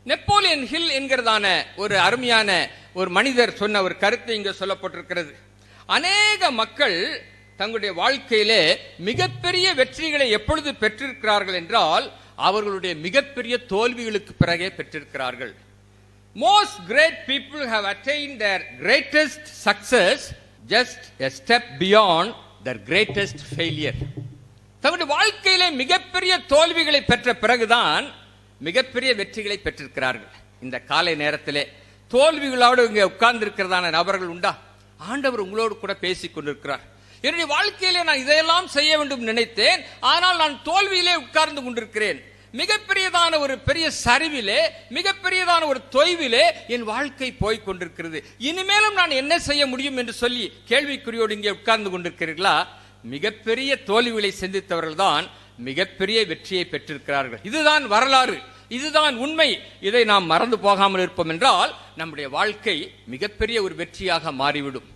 Napoleon hill என்கிறதான ஒரு அருமையான ஒரு மனிதர் சொன்ன ஒரு கருத்து இங்கு சொல்லப்பட்டிருக்கிறது. அநேக மக்கள் தங்களுடைய வாழ்க்கையிலே மிகப்பெரிய வெற்றிகளை எப்பொழுது பெற்றிருக்கிறார்கள் என்றால் அவர்களுடைய மிகப்பெரிய தோல்விகளுக்கு பிறகே பெற்றிருக்கிறார்கள். Most great people have attained their greatest success just a step beyond their greatest failure. தங்களுடைய வாழ்க்கையிலே மிகப்பெரிய தோல்விகளை பெற்ற பிறகுதான் மிகப்பெரிய வெற்றிகளை பெற்றிருக்கிறார்கள். இந்த காலை நேரத்திலே தோல்விகளோடு இங்கே உட்கார்ந்து இருக்கிறதான நபர்கள் உண்டா? ஆண்டவர் உங்களோடு கூட பேசிக் கொண்டிருக்கிறார். என்னுடைய வாழ்க்கையிலே நான் இதையெல்லாம் செய்ய வேண்டும் நினைத்தேன், ஆனால் நான் தோல்வியிலே உட்கார்ந்து கொண்டிருக்கிறேன். மிகப்பெரியதான ஒரு பெரிய சரிவிலே, மிகப்பெரியதான ஒரு தொய்விலே என் வாழ்க்கை போய் கொண்டிருக்கிறது. இனிமேலும் நான் என்ன செய்ய முடியும் என்று சொல்லி கேள்விக்குறியோடு இங்கே உட்கார்ந்து கொண்டிருக்கிறீர்களா? மிகப்பெரிய தோல்விகளை சந்தித்தவர்கள் தான் மிகப்பெரிய வெற்றியை பெற்றிருக்கிறார்கள். இதுதான் வரலாறு, இதுதான் உண்மை. இதை நாம் மறந்து போகாமல் இருப்போம் என்றால் நம்முடைய வாழ்க்கை மிகப்பெரிய ஒரு வெற்றியாக மாறிவிடும்.